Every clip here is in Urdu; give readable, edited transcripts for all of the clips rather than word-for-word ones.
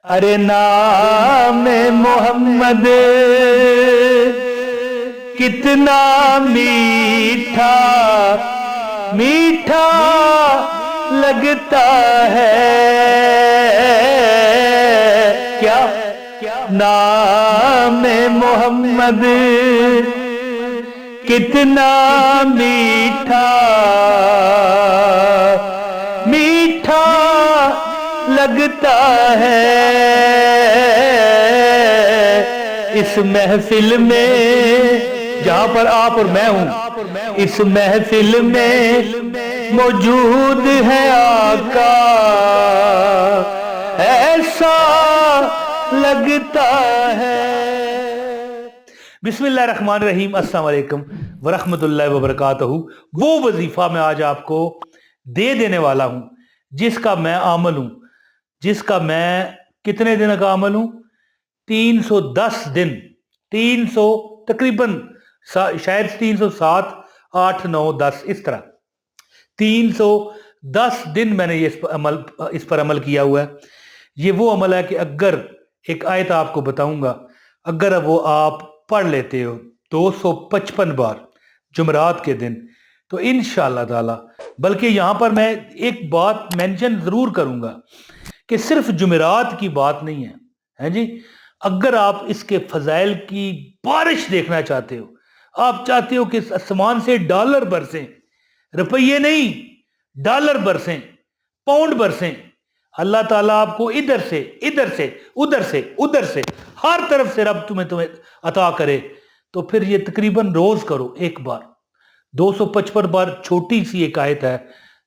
ارے نام محمد کتنا میٹھا میٹھا لگتا ہے کیا نام محمد کتنا میٹھا میٹھا لگتا ہے اس محفل میں جہاں پر آپ اور میں ہوں اس محفل میں موجود ہے آقا ایسا لگتا ہے۔ بسم اللہ الرحمن الرحیم، السلام علیکم ورحمۃ اللہ وبرکاتہ۔ وہ وظیفہ میں آج آپ کو دے دینے والا ہوں جس کا میں عامل ہوں، جس کا میں کتنے دن کا عامل ہوں؟ 310 دن، 300 تقریباً شاید 307 8 9 10 اس طرح 310 دن میں نے اس پر عمل کیا ہوا ہے۔ یہ وہ عمل ہے کہ اگر ایک آیت آپ کو بتاؤں گا، اگر وہ آپ پڑھ لیتے ہو 255 بار جمعرات کے دن تو انشاءاللہ تعالی، بلکہ یہاں پر میں ایک بات مینشن ضرور کروں گا کہ صرف جمعرات کی بات نہیں ہے جی، اگر آپ اس کے فضائل کی بارش دیکھنا چاہتے ہو، آپ چاہتے ہو کہ آسمان سے ڈالر برسیں، روپیے نہیں ڈالر برسیں، پاؤنڈ برسیں، اللہ تعالیٰ آپ کو ادھر سے ادھر سے ادھر سے ادھر سے ہر طرف سے رب تمہیں عطا کرے، تو پھر یہ تقریباً روز کرو ایک بار 255 بار۔ چھوٹی سی ایک آیت ہے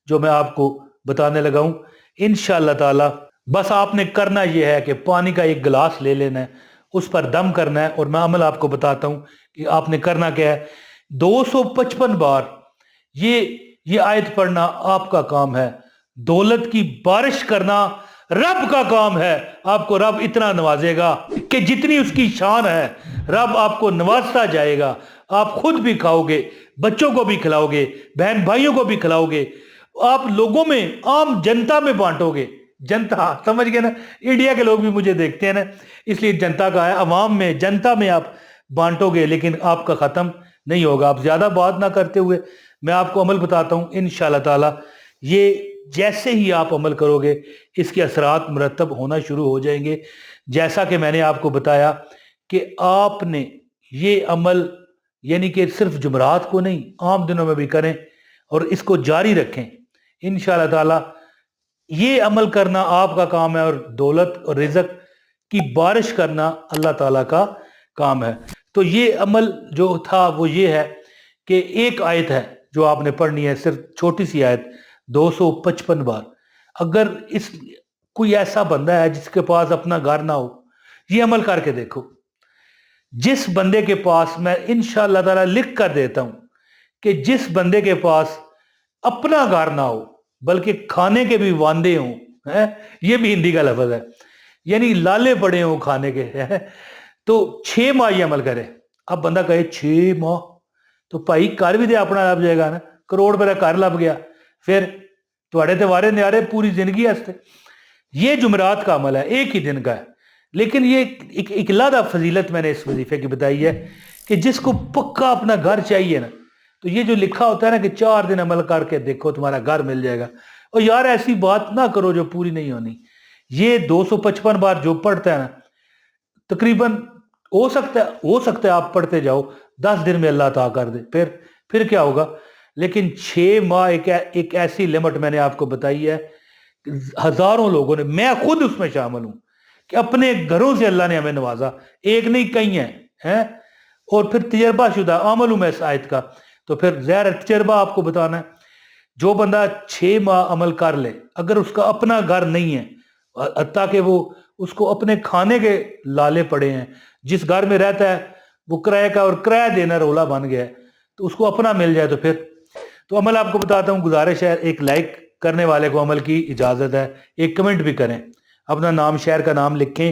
جو میں آپ کو بتانے لگا ہوں انشاءاللہ تعالی۔ بس آپ نے کرنا یہ ہے کہ پانی کا ایک گلاس لے لینا ہے، اس پر دم کرنا ہے، اور میں عمل آپ کو بتاتا ہوں کہ آپ نے کرنا کیا ہے۔ 255 بار یہ آیت پڑھنا آپ کا کام ہے، دولت کی بارش کرنا رب کا کام ہے۔ آپ کو رب اتنا نوازے گا کہ جتنی اس کی شان ہے رب آپ کو نوازتا جائے گا۔ آپ خود بھی کھاؤ گے، بچوں کو بھی کھلاؤ گے، بہن بھائیوں کو بھی کھلاؤ گے، آپ لوگوں میں عام جنتا میں بانٹو گے۔ جنتا سمجھ گئے نا، انڈیا کے لوگ بھی مجھے دیکھتے ہیں نا، اس لیے جنتا کا ہے، عوام میں جنتا میں آپ بانٹو گے، لیکن آپ کا ختم نہیں ہوگا۔ آپ زیادہ بات نہ کرتے ہوئے میں آپ کو عمل بتاتا ہوں انشاءاللہ تعالی۔ یہ جیسے ہی آپ عمل کرو گے اس کے اثرات مرتب ہونا شروع ہو جائیں گے، جیسا کہ میں نے آپ کو بتایا کہ آپ نے یہ عمل یعنی کہ صرف جمعرات کو نہیں، عام دنوں میں بھی کریں اور اس کو جاری رکھیں انشاءاللہ تعالی۔ یہ عمل کرنا آپ کا کام ہے، اور دولت اور رزق کی بارش کرنا اللہ تعالیٰ کا کام ہے۔ تو یہ عمل جو تھا وہ یہ ہے کہ ایک آیت ہے جو آپ نے پڑھنی ہے، صرف چھوٹی سی آیت 255 بار۔ اگر کوئی ایسا بندہ ہے جس کے پاس اپنا گھر نہ ہو، یہ عمل کر کے دیکھو۔ جس بندے کے پاس، میں انشاءاللہ تعالیٰ لکھ کر دیتا ہوں کہ جس بندے کے پاس اپنا گھر نہ ہو بلکہ کھانے کے بھی واندے ہوں، یہ بھی ہندی کا لفظ ہے، یعنی لالے پڑے ہوں کھانے کے، تو 6 ماہ یہ عمل کرے۔ اب بندہ کہے 6 ماہ تو بھائی کر بھی دے اپنا لب جائے گا نا، کروڑ میرا گھر لب گیا، پھر تھوڑے تے وارے نیارے پوری زندگی ہستے۔ یہ جمعرات کا عمل ہے، ایک ہی دن کا ہے، لیکن یہ ایک علیحدہ فضیلت میں نے اس وظیفے کی بتائی ہے کہ جس کو پکا اپنا گھر چاہیے نا، تو یہ جو لکھا ہوتا ہے نا کہ 4 دن عمل کر کے دیکھو تمہارا گھر مل جائے گا، اور یار ایسی بات نہ کرو جو پوری نہیں ہونی۔ یہ 255 بار جو پڑھتا ہے نا، تقریباً ہو سکتا ہے آپ پڑھتے جاؤ 10 دن میں اللہ عطا کر دے، پھر کیا ہوگا۔ لیکن 6 ماہ ایک ایسی لمٹ میں نے آپ کو بتائی ہے، ہزاروں لوگوں نے، میں خود اس میں شامل ہوں، کہ اپنے گھروں سے اللہ نے ہمیں نوازا، ایک نہیں کئی ہیں، اور پھر تجربہ شدہ عمل ہوں میں اس آیت کا، تو پھر ظاہر تجربہ آپ کو بتانا ہے۔ جو بندہ 6 ماہ عمل کر لے، اگر اس کا اپنا گھر نہیں ہے، حتیٰ کہ وہ اس کو اپنے کھانے کے لالے پڑے ہیں، جس گھر میں رہتا ہے وہ کرائے کا، اور کرایہ دینا رولا بن گیا ہے، تو اس کو اپنا مل جائے تو پھر تو عمل آپ کو بتاتا ہوں۔ گزارش ہے، ایک لائک کرنے والے کو عمل کی اجازت ہے، ایک کمنٹ بھی کریں، اپنا نام شہر کا نام لکھیں،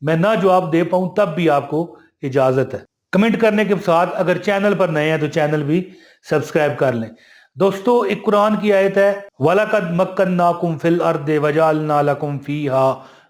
میں نہ جواب دے پاؤں تب بھی آپ کو اجازت ہے۔ کمنٹ کرنے کے ساتھ اگر چینل پر نئے ہیں تو چینل بھی سبسکرائب کر لیں۔ دوستو، ایک قرآن کی آیت ہے، وَلَقَدْ مَكَّنَّاكُمْ فِي الْأَرْضِ وَجَعَلْنَا لَكُمْ فِيهَا